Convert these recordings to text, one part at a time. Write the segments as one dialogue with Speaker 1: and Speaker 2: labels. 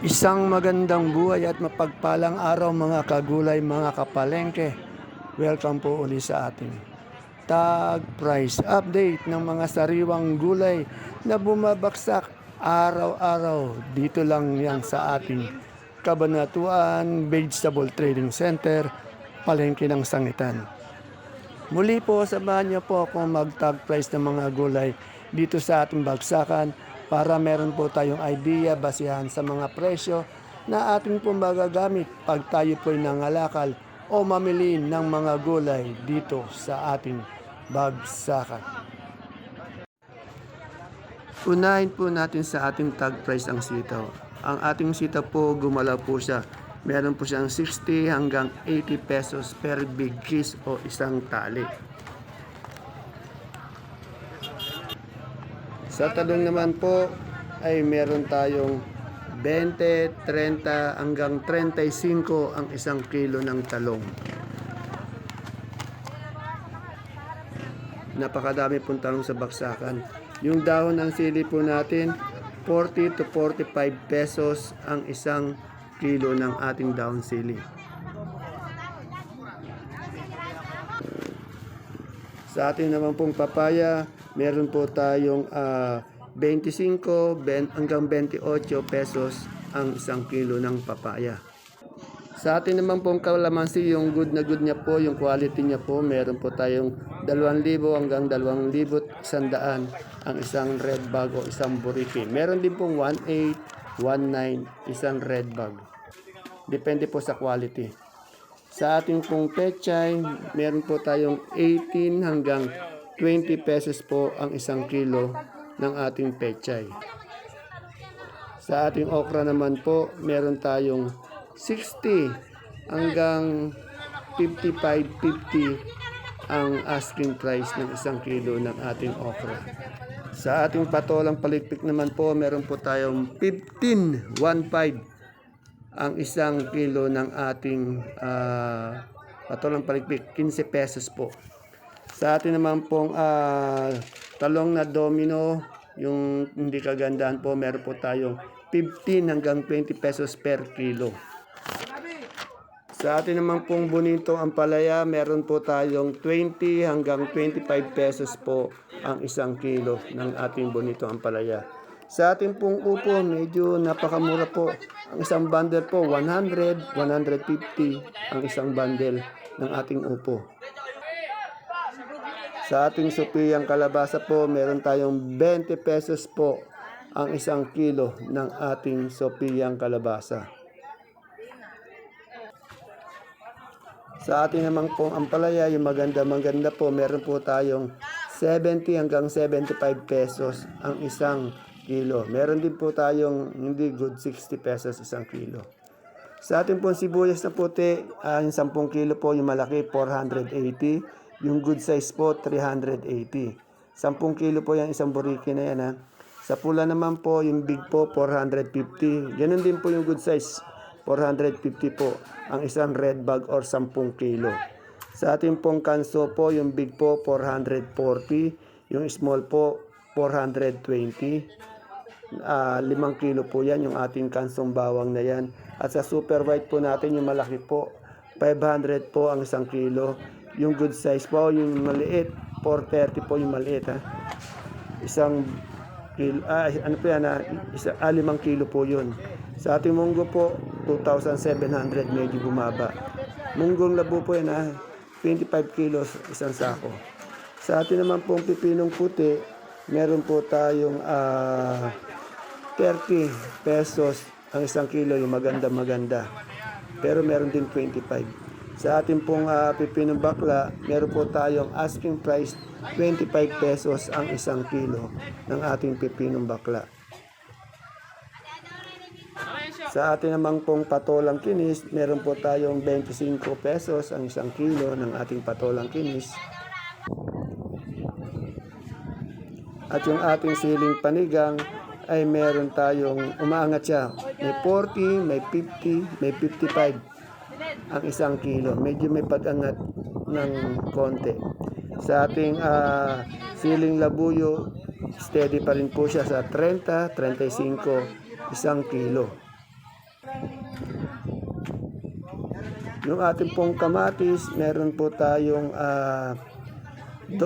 Speaker 1: Isang magandang buhay at mapagpalang araw mga kagulay, mga kapalengke. Welcome po uli sa ating Tag Price Update ng mga sariwang gulay na bumabaksak araw-araw. Dito lang yan sa ating Kabanatuan Vegetable Trading Center, Palengke ng Sangitan. Muli po, samahan niyo po ako mag-tag price ng mga gulay dito sa ating bagsakan para meron po tayong idea basihan sa mga presyo na ating po magagamit pag tayo po ay nangalakal o mamili ng mga gulay dito sa ating bagsakan. Unahin po natin sa ating tag price ang sitaw. Ang ating sitaw po gumalaw po siya. Meron po siyang 60 hanggang 80 pesos per big kiss o isang tali. Sa talong naman po ay meron tayong 20, 30 hanggang 35 ang isang kilo ng talong. Napakadami pong talong sa baksakan. Yung dahon ng sili po natin, 40 to 45 pesos ang isang kilo ng ating dahon sili. Sa ating naman pong papaya, meron po tayong 25 hanggang 28 pesos ang isang kilo ng papaya. Sa atin naman pong kalamansi, yung good na good niya po, yung quality niya po, meron po tayong 2,000 hanggang 2,100 ang isang red bag o isang buriki. Meron din pong 1,800, 1,900 isang red bag. Depende po sa quality. Sa ating pong pechay, meron po tayong 18 hanggang 20 pesos po ang isang kilo ng ating pechay. Sa ating okra naman po, meron tayong 60 hanggang 55.50 ang asking price ng isang kilo ng ating okra. Sa ating patolang palikpik naman po, meron po tayong 15 ang isang kilo ng ating patolang palikpik, 15 pesos po. Sa atin naman pong talong na domino, yung hindi kagandahan po, meron po tayong 15 hanggang 20 pesos per kilo. Sa atin naman pong bonito ang palaya, meron po tayong 20 hanggang 25 pesos po ang isang kilo ng ating bonito ang palaya. Sa ating pong upo, medyo napakamura po. Ang isang bundle po, 100, 150 ang isang bundle ng ating upo. Sa ating supiyang kalabasa po, meron tayong 20 pesos po ang isang kilo ng ating supiyang kalabasa. Sa ating naman pong ampalaya, yung maganda po, meron po tayong 70 hanggang 75 pesos ang isang kilo. Meron din po tayong hindi good 60 pesos isang kilo. Sa ating pong sibuyas na puti, yung 10 kilo po, yung malaki 480, yung good size po 380. 10 kilo po yung isang buriki na yan ha. Sa pula naman po, yung big po 450. Ganun din po yung good size, 450 po ang isang red bag or 10 kilo. Sa ating pong kanso po, yung big po 440, yung small po 420. 5 kilo po yan yung ating kansong bawang na yan. At sa super white po natin, yung malaki po 500 po ang 1 kilo. Yung good size po, yung maliit 430 po yung maliit ha. Isang kilo, ano po yan ha? 5 kilo po yun. Sa ating munggo po 2,700, medyo bumaba. Munggong labo po yan ha, 25 kilos isang sako. Sa atin naman pong pipinong puti, meron po tayong 30 pesos ang 1 kilo, yung maganda. Pero meron din 25. Sa ating pong pipinong bakla, meron po tayong asking price 25 pesos ang 1 kilo ng ating pipinong bakla. Sa atin namang pong patolang kinis, meron po tayong 25 pesos ang 1 kilo ng ating patolang kinis. At yung ating siling panigang ay meron tayong umaangat siya. May 40, may 50, may 55 ang 1 kilo. Medyo may pag-angat ng konti. Sa ating siling labuyo, steady pa rin po siya sa 30, 35 1 kilo. Yung ating pong kamatis, meron po tayong 12,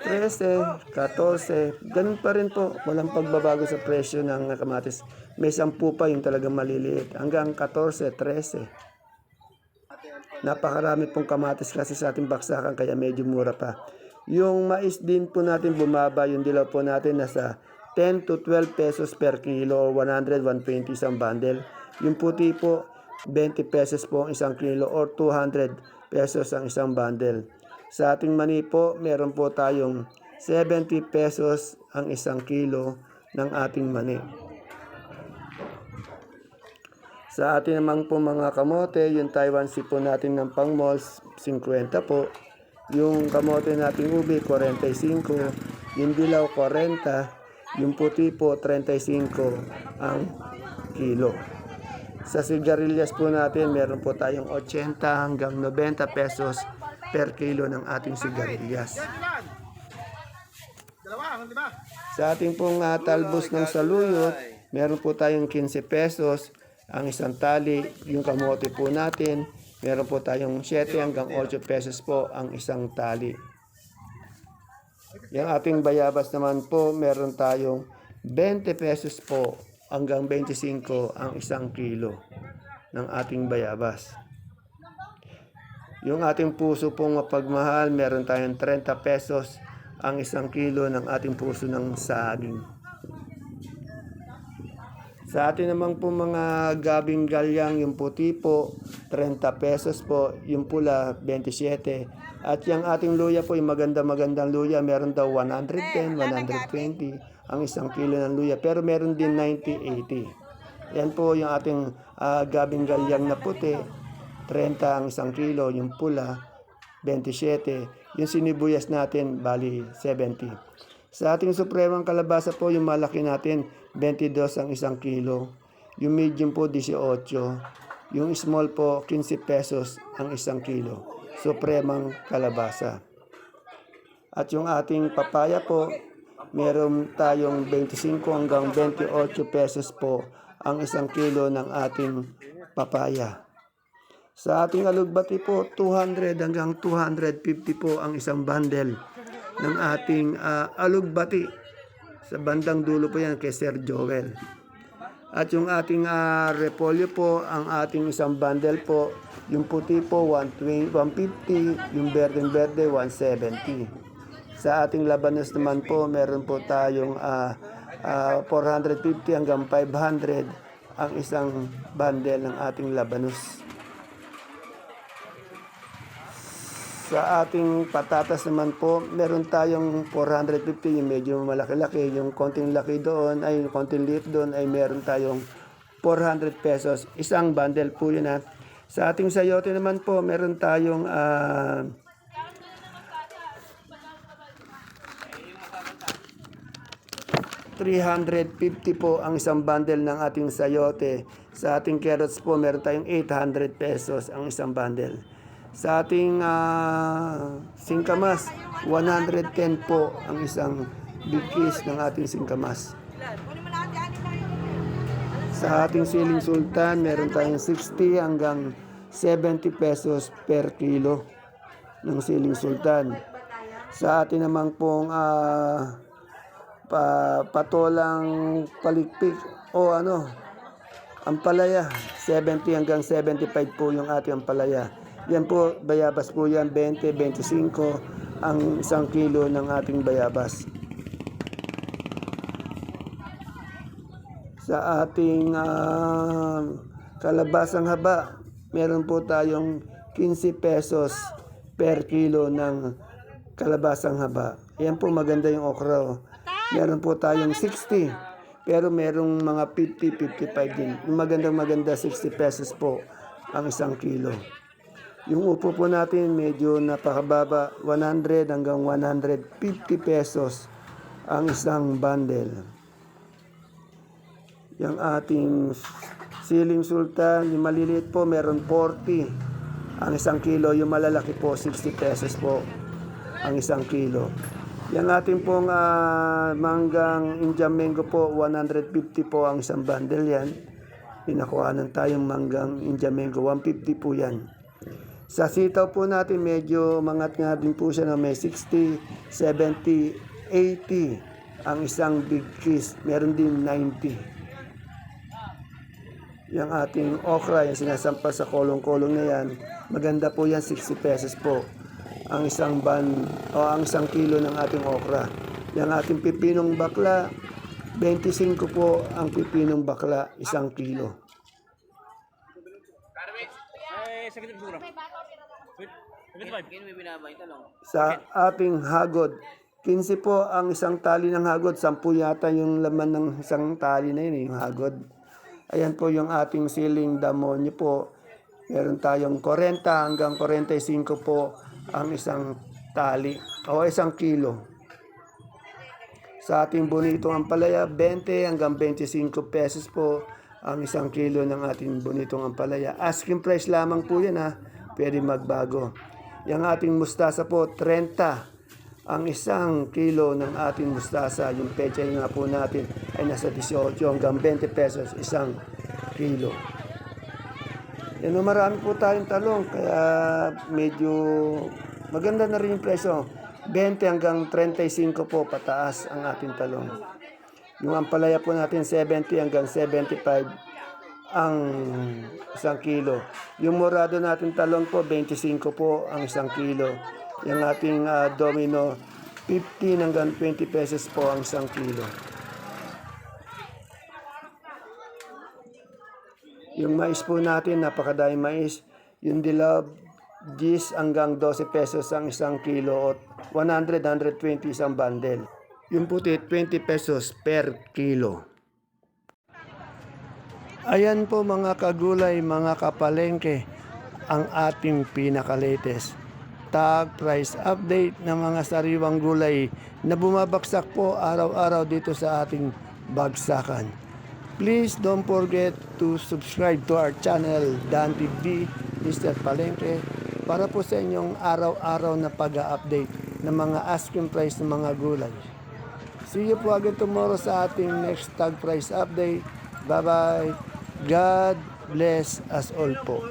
Speaker 1: 13, 14. Ganun pa rin po. Walang pagbabago sa presyo ng kamatis. May 10 pa yung talagang maliliit. Hanggang 14, 13. Napakarami pong kamatis kasi sa ating baksakan kaya medyo mura pa. Yung mais din po natin bumaba. Yung dilaw po natin nasa 10 to 12 pesos per kilo o 100, 120 isang bundle. Yung puti po 20 pesos po ang isang kilo or 200 pesos ang isang bundle. Sa ating mani po, meron po tayong 70 pesos ang isang kilo ng ating mani. Sa ating naman po mga kamote, yung Taiwan sea po natin ng pang malls, 50 po. Yung kamote nating ubi, 45. Yung dilaw, 40. Yung puti po, 35 ang kilo. Sa sigarilyas po natin, meron po tayong 80 hanggang 90 pesos per kilo ng ating sigarilyas. Sa ating pong talbos ng saluyot, meron po tayong 15 pesos ang isang tali. Yung kamote po natin, meron po tayong 7 hanggang 8 pesos po ang isang tali. Yung ating bayabas naman po, meron tayong 20 pesos po hanggang 25 ang isang kilo ng ating bayabas. Yung ating puso pong mapagmahal, meron tayong 30 pesos ang isang kilo ng ating puso ng saging. Sa atin naman po mga gabing galyang, yung puti po, 30 pesos po, yung pula, 27. At yung ating luya po, yung magandang luya, meron daw 110, 120 ang isang kilo ng luya. Pero meron din 90, 80. Yan po yung ating gabing galyang na puti, 30 ang isang kilo, yung pula, 27. Yung sinibuyas natin, bali 70. Sa ating supremang kalabasa po, yung malaki natin, 22 ang isang kilo. Yung medium po, 18. Yung small po, 15 pesos ang isang kilo. Supremang kalabasa. At yung ating papaya po, meron tayong 25 hanggang 28 pesos po ang isang kilo ng ating papaya. Sa ating alugbati po, 200 hanggang 250 po ang isang bundle ng ating alugbati. Sa bandang dulo po yan kay Sir Joel. At yung ating repolyo po, ang ating isang bundle po, yung puti po 120, 150, yung berdeng-berde 170. Sa ating labanos naman po, meron po tayong 450 hanggang 500 ang isang bundle ng ating labanos. Sa ating patatas naman po, meron tayong 450, yung medyo malaki-laki, yung konting laki doon, ay yung konting liit doon, ay meron tayong 400 pesos. Isang bundle po yun. Sa ating sayote naman po, meron tayong 350 po ang isang bundle ng ating sayote. Sa ating carrots po, meron tayong 800 pesos ang isang bundle. Sa ating singkamas, 110 po ang isang big piece ng ating singkamas. Sa ating siling sultan, meron tayong 60 hanggang 70 pesos per kilo ng siling sultan. Sa atin naman pong patolang palikpik o ampalaya, 70 hanggang 75 po yung ating ampalaya. Yan po, bayabas po yan, 20, 25 ang isang kilo ng ating bayabas. Sa ating kalabasang haba, meron po tayong 15 pesos per kilo ng kalabasang haba. Yan po, maganda yung okra. Meron po tayong 60, pero merong mga 50, 55 din. Yung maganda 60 pesos po ang isang kilo. Yung upo po natin medyo napakababa, 100 hanggang 150 pesos ang isang bundle. Yung ating siling sultan, yung maliliit po meron 40 ang isang kilo. Yung malalaki po 60 pesos po ang isang kilo. Yung ating pong manggang Indian mango po, 150 po ang isang bundle yan. pinakuhanan tayong manggang India Mango, 150 po yan. Sa sitaw po natin, medyo mangat nga din po siya na may 60, 70, 80 ang isang big kiss. Meron din 90. Yung ating okra, yung sinasampa sa kolong-kolong na yan, maganda po yan, 60 pesos po. Ang isang ang isang kilo ng ating okra. Yung ating pipinong bakla, 25 po ang pipinong bakla, isang kilo. Sa ating hagod, 15 po ang isang tali ng hagod. 10 yata yung laman ng isang tali na yun, yung hagod. Ayan po yung ating siling damonyo po. Meron tayong 40 hanggang 45 po ang isang tali o isang kilo. Sa ating bonitong ampalaya, 20 hanggang 25 pesos po ang isang kilo ng ating bonitong ampalaya. Asking price lamang po yan ha. Pwede magbago. Yung ating mustasa po, 30 ang isang kilo ng ating mustasa. Yung pecha nga po natin ay nasa 18 hanggang 20 pesos isang kilo. Yan o, marami po tayong talong. Kaya medyo maganda na rin yung presyo. 20 hanggang 35 po pataas ang ating talong. Yung ampalaya po natin 70 hanggang 75 ang isang kilo. Yung morado natin talong po 25 po ang isang kilo. Yung ating domino 15 hanggang 20 pesos po ang isang kilo. Yung mais po natin, napakadaming mais. Yung dilaw, 10 hanggang 12 pesos ang isang kilo at 100-120 isang bundle. Yung puti, 20 pesos per kilo. Ayan po mga kagulay, mga kapalengke, ang ating pinaka-latest tag price update ng mga sariwang gulay na bumabagsak po araw-araw dito sa ating bagsakan. Please don't forget to subscribe to our channel, Dan TV, Mr. Palengke, para po sa inyong araw-araw na pag-update ng mga asking price ng mga gulay. See you po again tomorrow sa ating next tag price update. Bye-bye. God bless us all po.